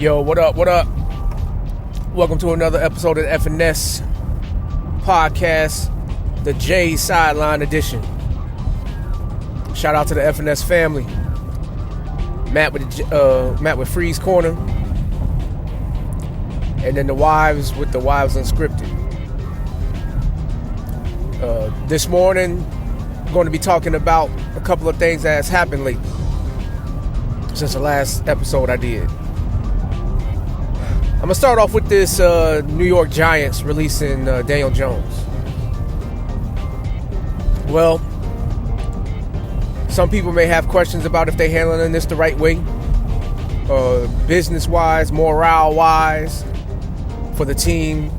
Yo, what up? Welcome to another episode of the F&S podcast, the J Sideline edition. Shout out to the F&S family. Matt with Freeze Corner, and then the wives with the Wives Unscripted. This morning, I'm going to be talking about a couple of things that has happened lately since the last episode I did. I'm going to start off with this New York Giants releasing Daniel Jones. Well, some people may have questions about if they're handling this the right way, business-wise, morale-wise, for the team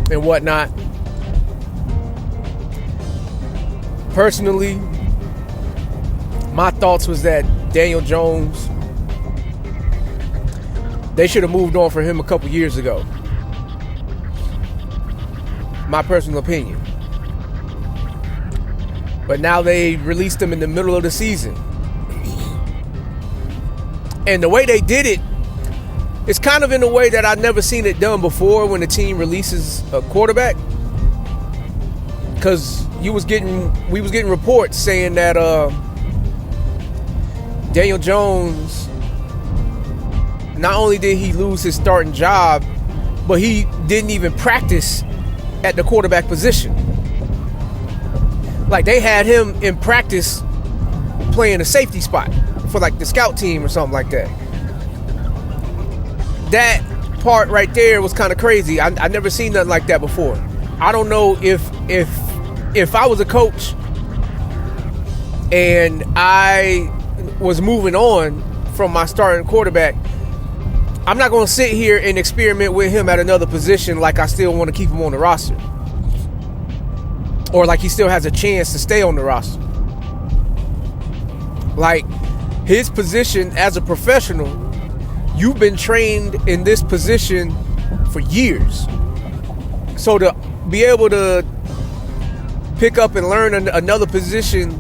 and whatnot. Personally, my thoughts was that Daniel Jones, they should have moved on for him a couple years ago. My personal opinion. But now they released him in the middle of the season. And the way they did it, it's kind of in a way that I've never seen it done before when the team releases a quarterback. Because we was getting reports saying that Daniel Jones, not only did he lose his starting job, but he didn't even practice at the quarterback position. Like, they had him in practice playing a safety spot for like the scout team or something like that. That part right there was kind of crazy. I never seen nothing like that before. I don't know if I was a coach and I was moving on from my starting quarterback, I'm not going to sit here and experiment with him at another position like I still want to keep him on the roster. Or like he still has a chance to stay on the roster. Like, his position as a professional, you've been trained in this position for years. So to be able to pick up and learn another position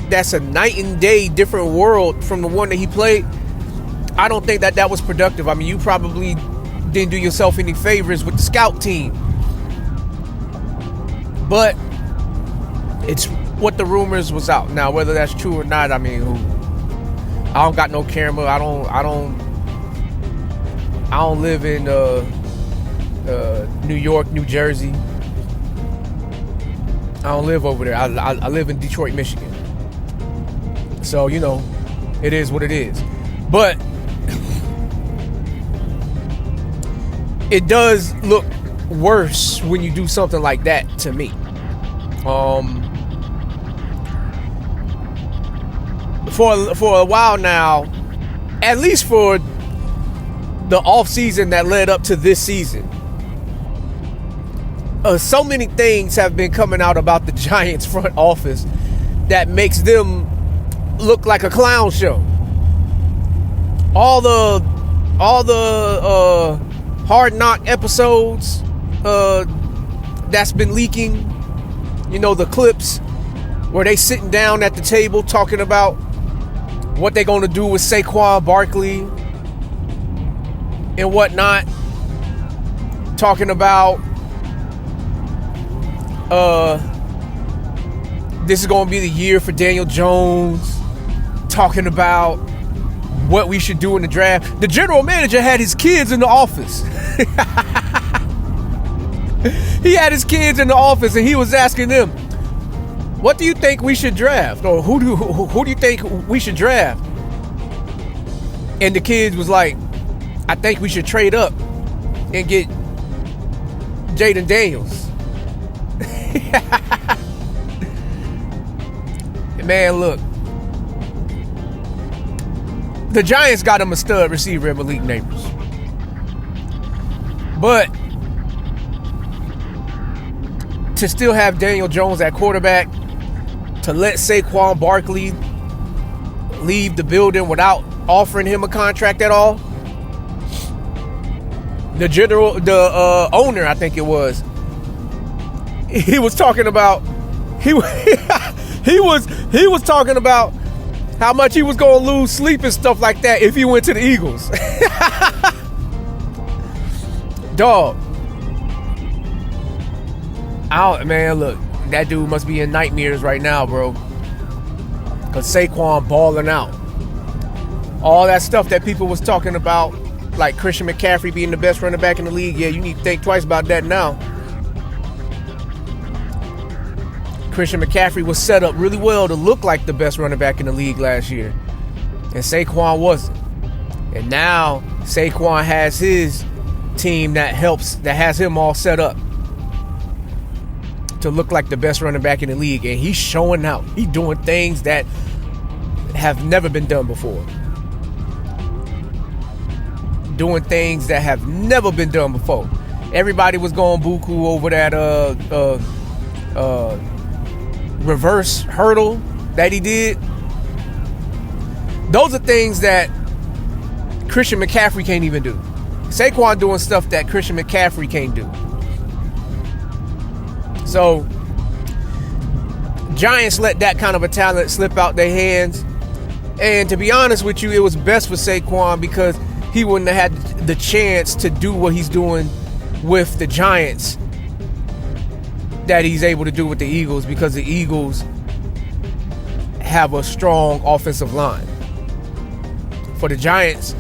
that's a night and day different world from the one that he played, I don't think that was productive. I mean, you probably didn't do yourself any favors with the scout team. But it's what the rumors was out. Now, whether that's true or not, I mean, I don't got no camera. I don't live in New York, New Jersey. I don't live over there. I live in Detroit, Michigan. So, you know, it is what it is. But it does look worse when you do something like that to me. For a while now, at least for the off season that led up to this season, so many things have been coming out about the Giants front office that makes them look like a clown show. All the Hard Knock episodes that's been leaking, you know, the clips where they sitting down at the table talking about what they're going to do with Saquon Barkley and whatnot, talking about this is going to be the year for Daniel Jones, talking about what we should do in the draft. The general manager had his kids in the office. He had his kids in the office and he was asking them, what do you think we should draft? Or who do you think we should draft? And the kids was like, I think we should trade up and get Jaden Daniels. Man, look. The Giants got him a stud receiver in Malik Neighbors. But to still have Daniel Jones at quarterback, to let Saquon Barkley leave the building without offering him a contract at all. The owner, I think it was, he was talking about he was talking about how much he was going to lose sleep and stuff like that if he went to the Eagles. Dog. Man, look, that dude must be in nightmares right now, bro. Because Saquon balling out. All that stuff that people was talking about, like Christian McCaffrey being the best running back in the league, yeah, you need to think twice about that now. Christian McCaffrey was set up really well to look like the best running back in the league last year. And Saquon wasn't. And now Saquon has his team that has him all set up to look like the best running back in the league. And he's showing out. He's doing things that have never been done before. Doing things that have never been done before. Everybody was going buku over that reverse hurdle that he did. Those are things that Christian McCaffrey can't even do. Saquon doing stuff that Christian McCaffrey can't do. So Giants let that kind of a talent slip out their hands. And to be honest with you, it was best for Saquon because he wouldn't have had the chance to do what he's doing with the Giants that he's able to do with the Eagles, because the Eagles have a strong offensive line. For the Giants,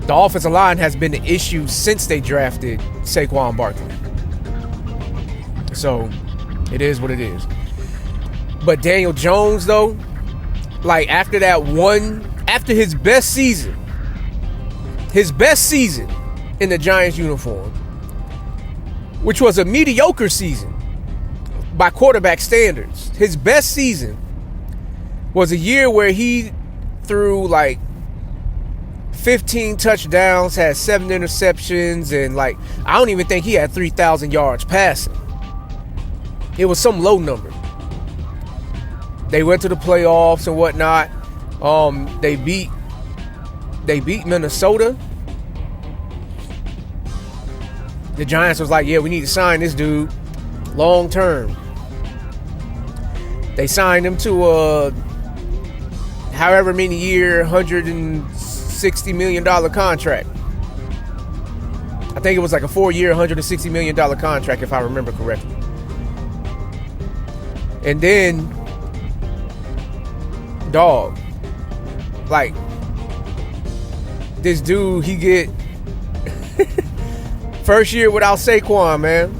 the offensive line has been the issue since they drafted Saquon Barkley. So it is what it is. But Daniel Jones, though, like after his best season in the Giants uniform, which was a mediocre season by quarterback standards. His best season was a year where he threw like 15 touchdowns, had 7 interceptions, and like I don't even think he had 3,000 yards passing. It was some low number. They went to the playoffs and whatnot. They beat Minnesota. The Giants was like, yeah, we need to sign this dude long term. They signed him to a however many year, $160 million contract. I think it was like a 4-year, $160 million contract, if I remember correctly. And then, dog, like, this dude, he get first year without Saquon, man.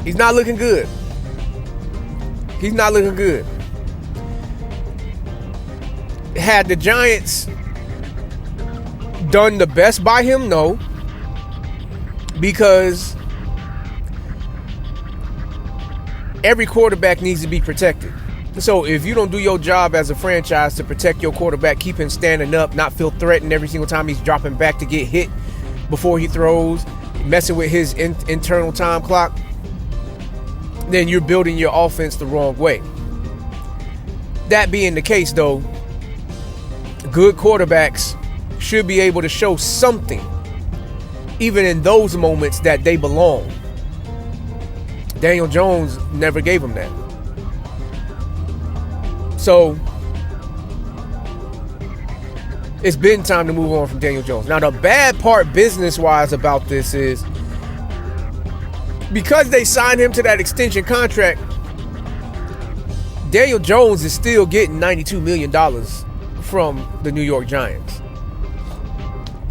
He's not looking good. He's not looking good. Had the Giants done the best by him? No. Because every quarterback needs to be protected. So if you don't do your job as a franchise to protect your quarterback, keep him standing up, not feel threatened every single time he's dropping back to get hit before he throws, messing with his internal time clock, then you're building your offense the wrong way. That being the case, though, good quarterbacks should be able to show something, even in those moments, that they belong. Daniel Jones never gave him that. So it's been time to move on from Daniel Jones. Now, the bad part business-wise about this is because they signed him to that extension contract, Daniel Jones is still getting $92 million from the New York Giants.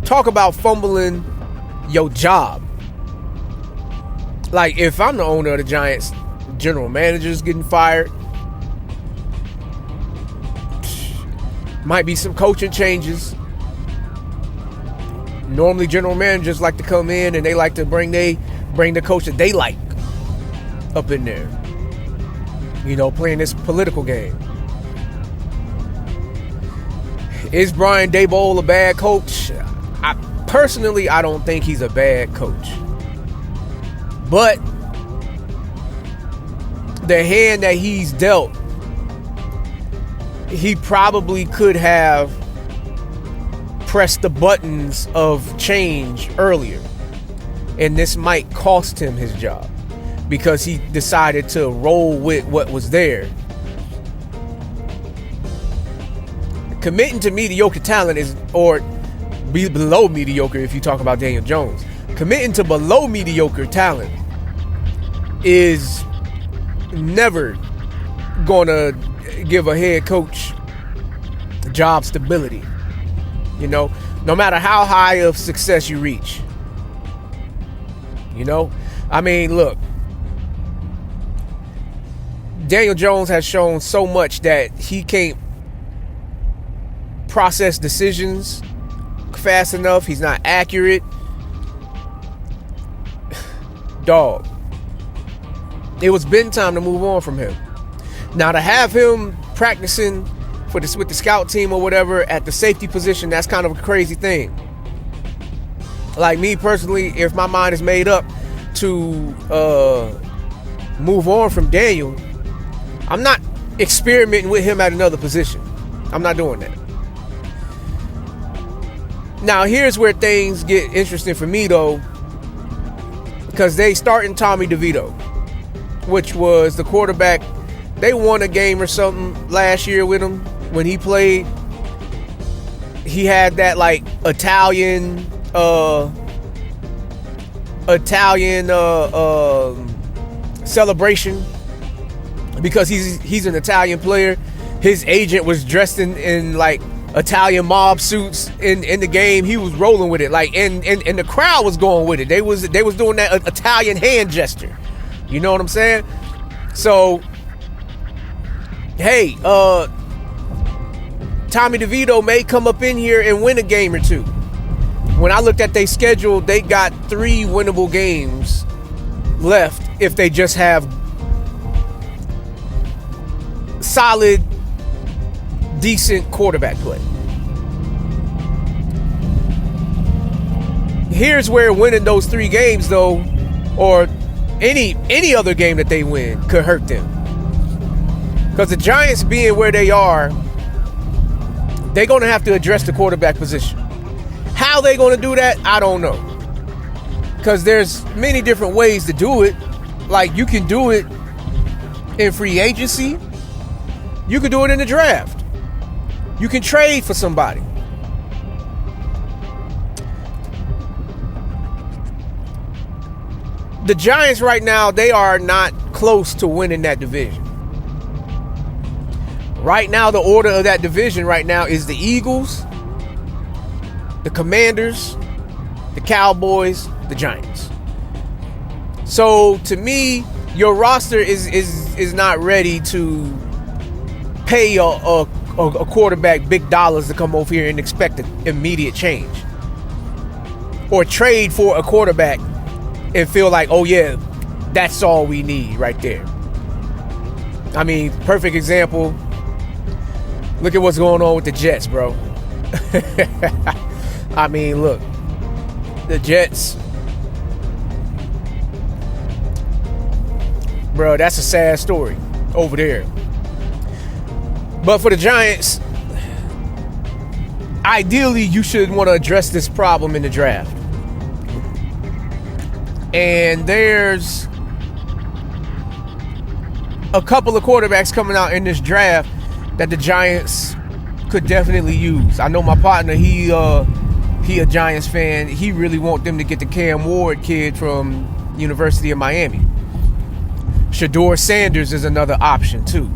Talk about fumbling your job. Like, if I'm the owner of the Giants, general manager's getting fired. Might be some coaching changes. Normally, general managers like to come in and they like to bring the coach that they like up in there. You know, playing this political game. Is Brian Daboll a bad coach? Personally, I don't think he's a bad coach. But the hand that he's dealt, he probably could have pressed the buttons of change earlier. And this might cost him his job because he decided to roll with what was there. Committing to mediocre talent is, or be below mediocre if you talk about Daniel Jones. Committing to below mediocre talent is never gonna give a head coach job stability. You know, no matter how high of success you reach. You know, I mean, look, Daniel Jones has shown so much that he can't process decisions fast enough. He's not accurate. Dog, it was been time to move on from him. Now, to have him practicing with the scout team or whatever at the safety position, that's kind of a crazy thing. Like me personally, if my mind is made up to move on from Daniel, I'm not experimenting with him at another position. I'm not doing that. Now, here's where things get interesting for me, though, because they starting Tommy DeVito, which was the quarterback. They won a game or something last year with him when he played. He had that like Italian celebration because he's an Italian player. His agent was dressed in like Italian mob suits in the game. He was rolling with it, like, and the crowd was going with it. They was doing that Italian hand gesture. You know what I'm saying? So, hey, Tommy DeVito may come up in here and win a game or two. When I looked at their schedule, they got 3 winnable games left if they just have solid, decent quarterback play. Here's where winning those 3 games, though, or any other game that they win, could hurt them. Because the Giants being where they are, they're going to have to address the quarterback position. How they going to do that, I don't know. Because there's many different ways to do it. Like, you can do it in free agency. You can do it in the draft. You can trade for somebody. The Giants right now, they are not close to winning that division. Right now, the order of that division right now is the Eagles, the Commanders, the Cowboys, the Giants. So to me, your roster is not ready to pay a quarterback big dollars to come over here and expect an immediate change, or trade for a quarterback and feel like, oh yeah, that's all we need right there. I mean, perfect example. Look at what's going on with the Jets, bro. I mean, look, the Jets, bro, that's a sad story over there. But for the Giants, ideally, you should want to address this problem in the draft. And there's a couple of quarterbacks coming out in this draft that the Giants could definitely use. I know my partner, he a Giants fan. He really want them to get the Cam Ward kid from University of Miami. Shedeur Sanders is another option too.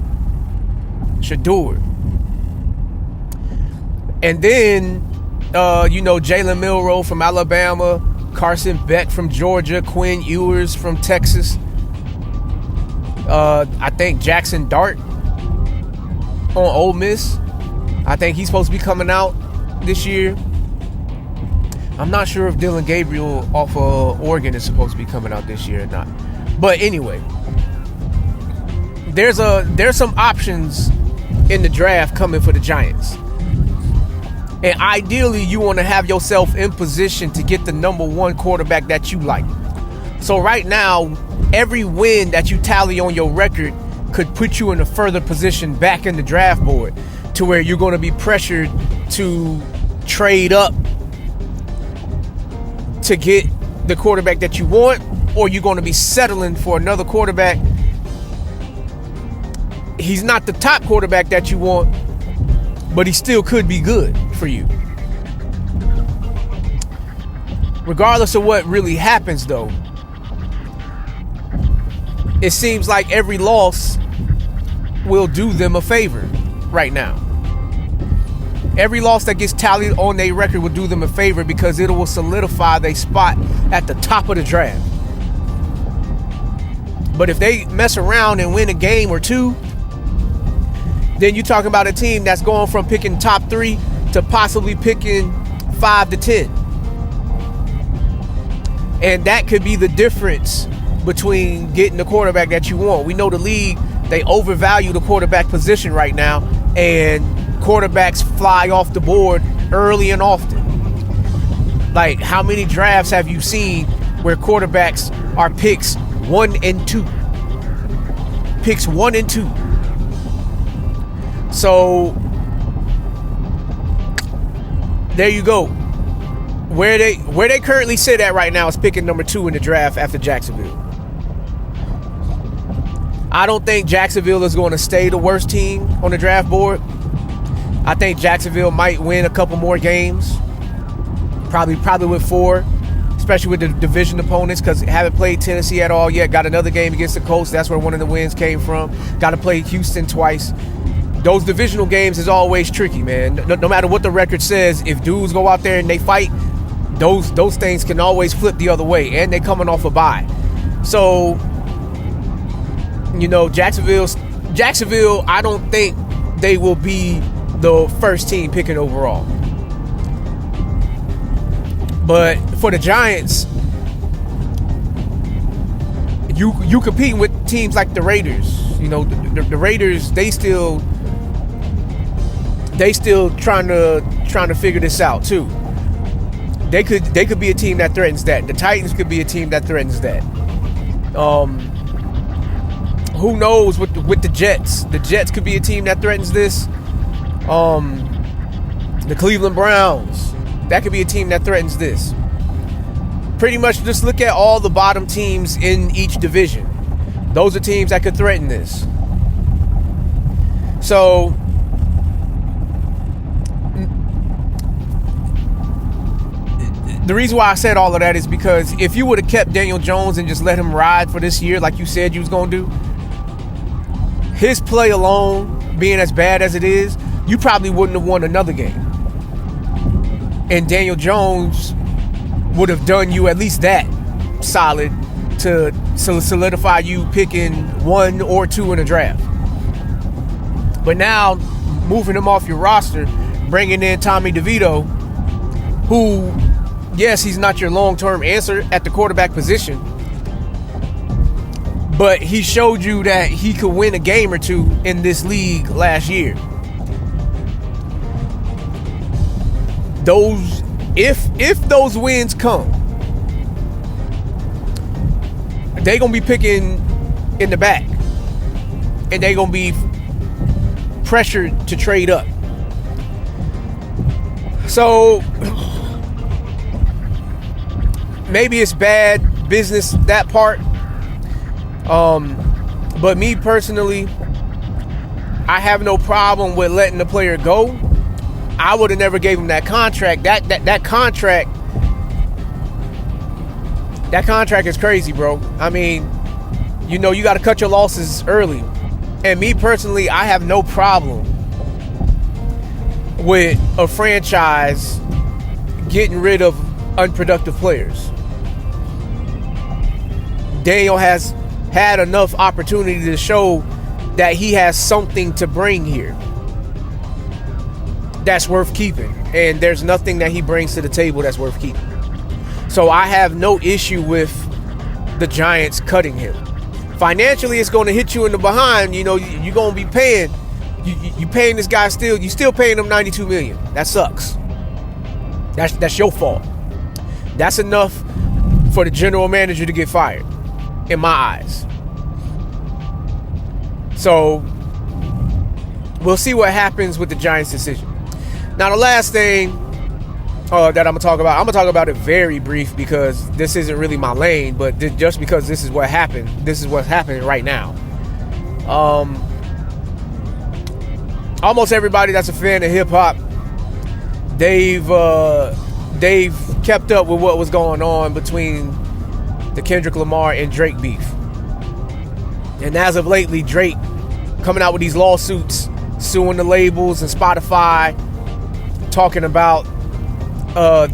Shedeur. And then, Jalen Milroe from Alabama, Carson Beck from Georgia, Quinn Ewers from Texas. I think Jackson Dart on Ole Miss. I think he's supposed to be coming out this year. I'm not sure if Dylan Gabriel off of Oregon is supposed to be coming out this year or not. But anyway, there's some options in the draft coming for the Giants. And ideally, you want to have yourself in position to get the number 1 quarterback that you like. So right now, every win that you tally on your record could put you in a further position back in the draft board to where you're going to be pressured to trade up to get the quarterback that you want, or you're going to be settling for another quarterback. He's not the top quarterback that you want, but he still could be good for you. Regardless of what really happens, though, it seems like every loss will do them a favor right now. Every loss that gets tallied on their record will do them a favor because it will solidify their spot at the top of the draft. But if they mess around and win a game or two, then you're talking about a team that's going from picking top 3 to possibly picking 5 to 10. And that could be the difference between getting the quarterback that you want. We know the league, they overvalue the quarterback position right now, and quarterbacks fly off the board early and often. Like, how many drafts have you seen where quarterbacks are picks 1 and 2? Picks 1 and 2. So there you go. Where they currently sit at right now is picking number 2 in the draft after Jacksonville. I don't think Jacksonville is going to stay the worst team on the draft board. I think Jacksonville might win a couple more games. Probably with 4, especially with the division opponents, because haven't played Tennessee at all yet. Got another game against the Colts. That's where one of the wins came from. Got to play Houston twice. Those divisional games is always tricky, man. No matter what the record says, if dudes go out there and they fight, those things can always flip the other way, and they're coming off a bye. So, you know, Jacksonville, I don't think they will be the first team picking overall. But for the Giants, you competing with teams like the Raiders. You know, the Raiders, they still trying to figure this out too. They could be a team that threatens that. The Titans could be a team that threatens that. Who knows with the Jets? The Jets could be a team that threatens this. The Cleveland Browns, that could be a team that threatens this. Pretty much just look at all the bottom teams in each division. Those are teams that could threaten this. So the reason why I said all of that is because if you would have kept Daniel Jones and just let him ride for this year like you said you was going to do, his play alone being as bad as it is, you probably wouldn't have won another game. And Daniel Jones would have done you at least that solid to solidify you picking 1 or 2 in a draft. But now, moving him off your roster, bringing in Tommy DeVito, who, yes, he's not your long-term answer at the quarterback position, but he showed you that he could win a game or 2 in this league last year. If those wins come, they're going to be picking in the back. And they're going to be pressured to trade up. So, maybe it's bad business, that part. But me personally, I have no problem with letting the player go. I would have never gave him that contract. That contract is crazy, bro. I mean, you know, you got to cut your losses early. And me personally, I have no problem with a franchise getting rid of unproductive players. Daniel has had enough opportunity to show that he has something to bring here that's worth keeping. And there's nothing that he brings to the table that's worth keeping. So I have no issue with the Giants cutting him. Financially, it's going to hit you in the behind. You know, you're going to be paying. You paying this guy still. You still paying him $92 million. That sucks. That's your fault. That's enough for the general manager to get fired, in my eyes. So we'll see what happens with the Giants' decision. Now, the last thing that I'm going to talk about it very brief because this isn't really my lane, but just because this is what happened, this is what's happening right now. almost everybody that's a fan of hip hop, they've kept up with what was going on between the Kendrick Lamar and Drake beef. And as of lately, Drake coming out with these lawsuits, suing the labels and Spotify, talking about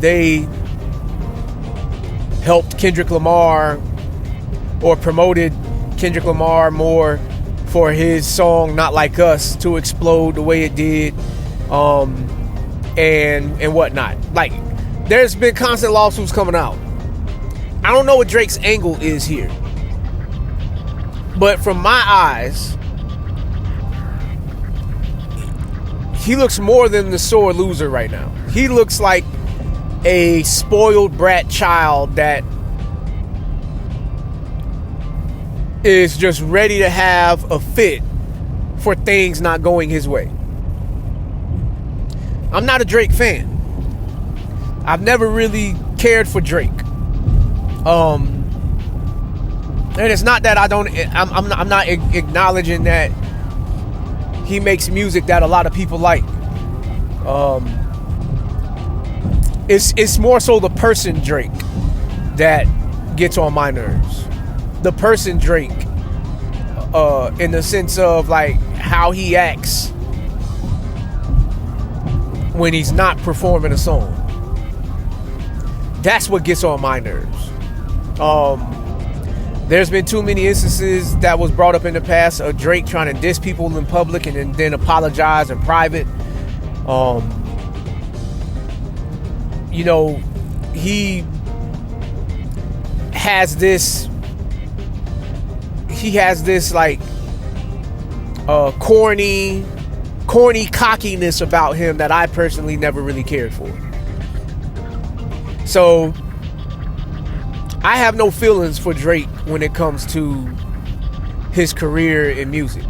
they helped Kendrick Lamar or promoted Kendrick Lamar more for his song Not Like Us to explode the way it did, and whatnot. Like, there's been constant lawsuits coming out. I don't know what Drake's angle is here, but from my eyes, he looks more than the sore loser right now. He looks like a spoiled brat child that is just ready to have a fit for things not going his way. I'm not a Drake fan. I've never really cared for Drake. And it's not that I'm not acknowledging that he makes music that a lot of people like. It's more so the person Drake that gets on my nerves. The person Drake, in the sense of like how he acts when he's not performing a song. That's what gets on my nerves. There's been too many instances that was brought up in the past of Drake trying to diss people in public and then apologize in private. You know, he has this like corny cockiness about him that I personally never really cared for. So I have no feelings for Drake when it comes to his career in music.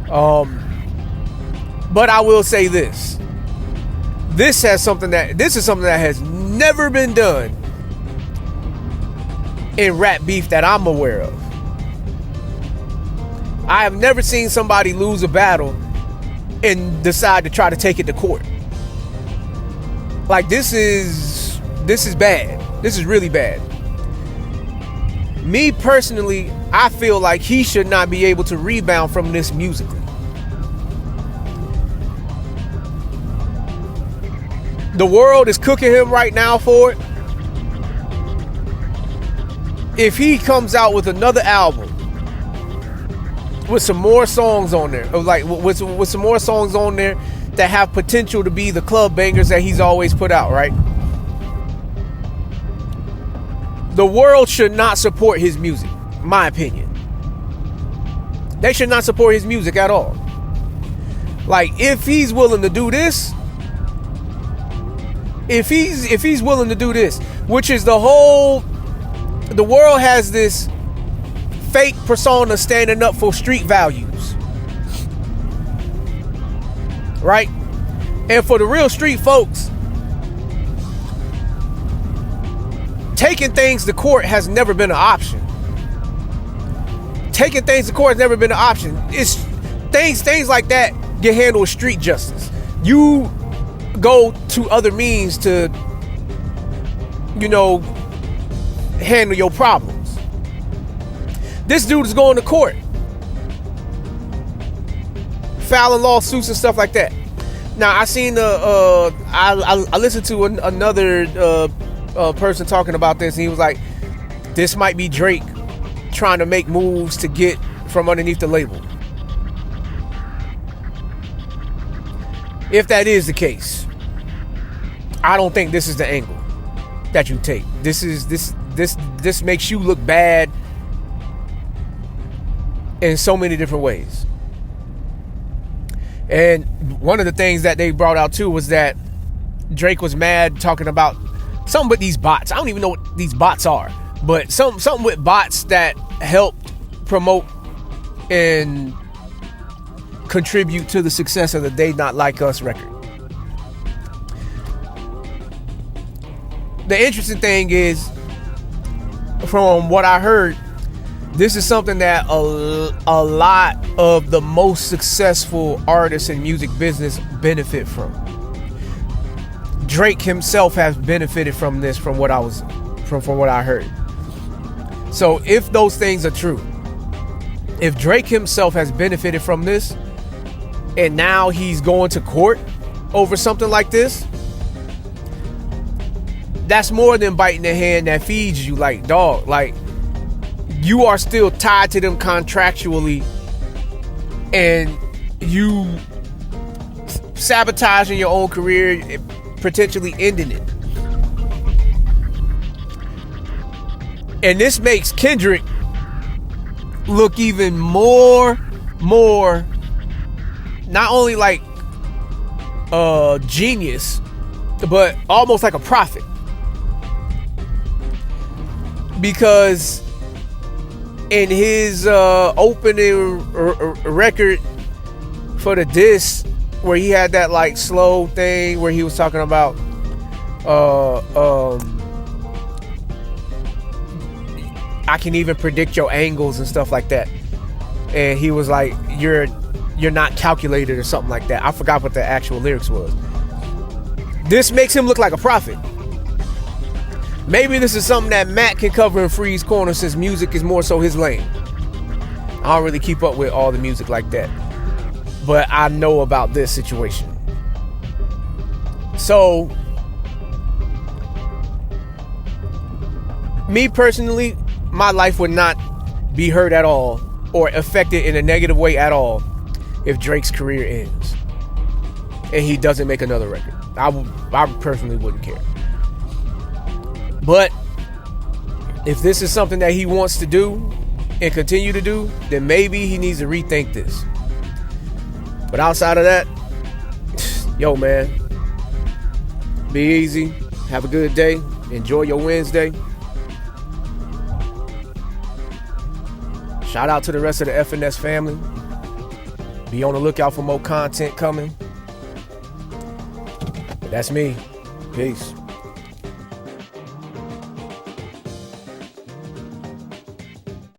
But I will say this. This is something that has never been done in rap beef that I'm aware of. I have never seen somebody lose a battle and decide to try to take it to court. Like, this is bad. This is really bad. Me personally, I feel like he should not be able to rebound from this musically. The world is cooking him right now for it. If he comes out with another album with some more songs on there, or like with some more songs on there that have potential to be the club bangers that he's always put out, right? The world should not support his music, my opinion. They should not support his music at all. Like, if he's willing to do this, if he's willing to do this, which is the world has this fake persona standing up for street values, right? And for the real street folks, taking things to court has never been an option. Taking things to court has never been an option. It's things like that get handled with street justice. You go to other means to, handle your problems. This dude is going to court, filing lawsuits and stuff like that. Now, I seen I listened to another person talking about this, and he was like, this might be Drake trying to make moves to get from underneath the label. If that is the case, I don't think this is the angle that you take. This makes you look bad in so many different ways. And one of the things that they brought out too was that Drake was mad talking about something with these bots. I don't even know what these bots are, but something with bots that helped promote and contribute to the success of the They Not Like Us record. The interesting thing is, from what I heard, This is something that a lot of the most successful artists in music business benefit from. Drake himself has benefited from this, from what I heard. So if those things are true, if Drake himself has benefited from this, and now he's going to court over something like this, that's more than biting the hand that feeds you. Like, dog, like, you are still tied to them contractually, and you sabotaging your own career, potentially ending it. And this makes Kendrick look even more not only like a genius, but almost like a prophet. Because in his opening record for the diss, where he had that like slow thing where he was talking about I can even predict your angles and stuff like that, and he was like, you're not calculated or something like that. I forgot what the actual lyrics was. This makes him look like a prophet. Maybe this is something that Matt can cover in Free's corner, since music is more so his lane. I don't really keep up with all the music like that, but I know about this situation. So, me personally, my life would not be hurt at all or affected in a negative way at all if Drake's career ends and he doesn't make another record. I personally wouldn't care. But if this is something that he wants to do and continue to do, then maybe he needs to rethink this. But outside of that, yo, man, be easy. Have a good day. Enjoy your Wednesday. Shout out to the rest of the FNS family. Be on the lookout for more content coming. But that's me. Peace.